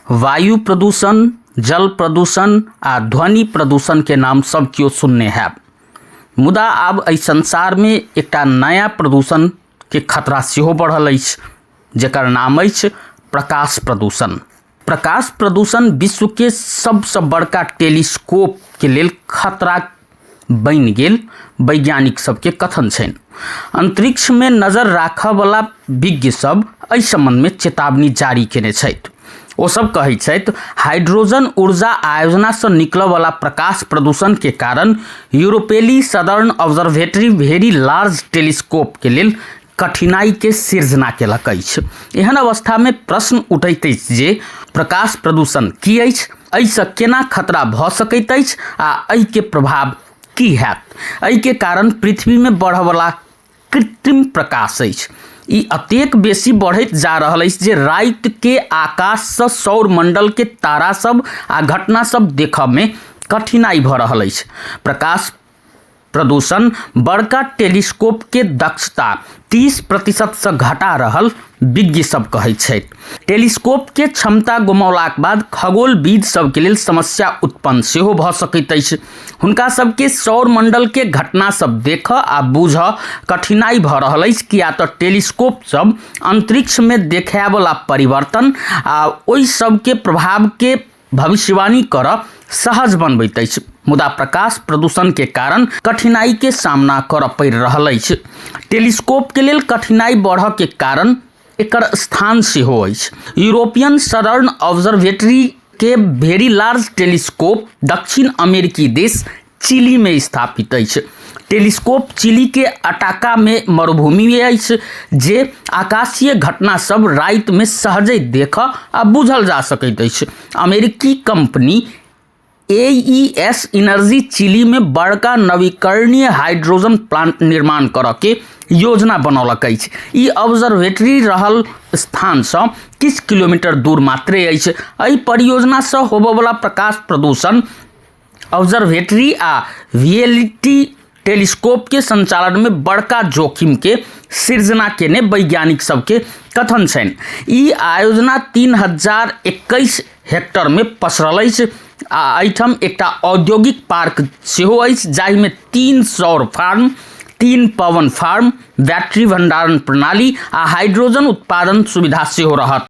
वायु प्रदूषण, जल प्रदूषण आ ध्वनि प्रदूषण के नाम सब क्यों सुनने हैं। मुदा आब एहि संसार में एक नया प्रदूषण के खतरा सेहो बढ़ल अछि, जेकर नाम अछि प्रकाश प्रदूषण। प्रकाश प्रदूषण विश्व के सबसे बड़का टेलीस्कोप के लेल खतरा बनि गेल वैज्ञानिक सबके कथन छनि। अंतरिक्ष में नजर राखय वाला विज्ञ सब एहि संबंध में चेतावनी जारी केने छथि। ओ सब कहै छथि, हाइड्रोजन ऊर्जा आयोजना से निकलय वाला प्रकाश प्रदूषण के कारण यूरोपीय सदर्न ऑब्जर्वेटरी वेरी लार्ज टेलीस्कोप के लेल कठिनाई के सिर्जना केलक अछि। एहन अवस्था में प्रश्न उठैत अछि जे प्रकाश प्रदूषण की अछि, एहि सँ केना खतरा भऽ सकैत अछि आ एहि के प्रभाव की हैत। एहि के कारण पृथ्वी में बढ़य वाला कृत्रिम प्रकाश अछि, ई अतेक बेसी बढ़ैत जा रहल अछि जे राति के आकाश से सौर मंडल के तारा सब आ घटना सब देखय में कठिनाई भऽ रहल अछि। प्रकाश प्रदूषण बड़का टेलीस्कोप के दक्षता 30% से घटा रहल विज्ञ सब कहै छथि। टेलीस्कोप के क्षमता गुमौलाक बाद खगोलविद सब के लेल समस्या उत्पन्न सेहो भऽ सकैत अछि। हुनका सबके सौर मंडल के घटना सब देखऽ आ बुझऽ कठिनाई भऽ रहल अछि, किया तऽ टेलीस्कोप सब अंतरिक्ष में देखाय वाला परिवर्तन आ ओहि सब के प्रभाव के भविष्यवाणी करऽ सहज बनबैत अछि। मुदा प्रकाश प्रदूषण के कारण कठिनाई के सामना करऽ पड़ि रहल अछि। टेलीस्कोप के लेल कठिनाई बढ़ऽ के कारण एकर स्थान सेहो अछि। यूरोपियन सदर्न ऑब्जर्वेटरी के वेरी लार्ज टेलीस्कोप दक्षिण अमेरिकी देश चिली में स्थापित अछि। टेलीस्कोप चिली के अटाका में मरुभूमि में अछि, जे आकाशीय घटना सब राति में सहजे देखऽ आ बुझल जा सकैत अछि। अमेरिकी कंपनी AES एनर्जी चिली में बड़का नवीकरणीय हाइड्रोजन प्लांट निर्माण करऽ के योजना बनौलक अछि। ई ऑब्जर्वेटरी रहल स्थान से किछु किलोमीटर दूर मात्रे अछि। एहि परियोजना से होबय वाला प्रकाश प्रदूषण ऑब्जर्वेटरी आ VLT टेलीस्कोप के संचालन में बड़का जोखिम के सिर्जना केने वैज्ञानिक सबके कथन छनि। ई आयोजना 3021 हेक्टर में पसरल अछि आ एहिठाम एकटा औद्योगिक पार्क सेहो अछि, जाहि में 3 सौर फार्म, 3 पवन फार्म, बैटरी भंडारण प्रणाली आ हाइड्रोजन उत्पादन सुविधा सेहो रहत।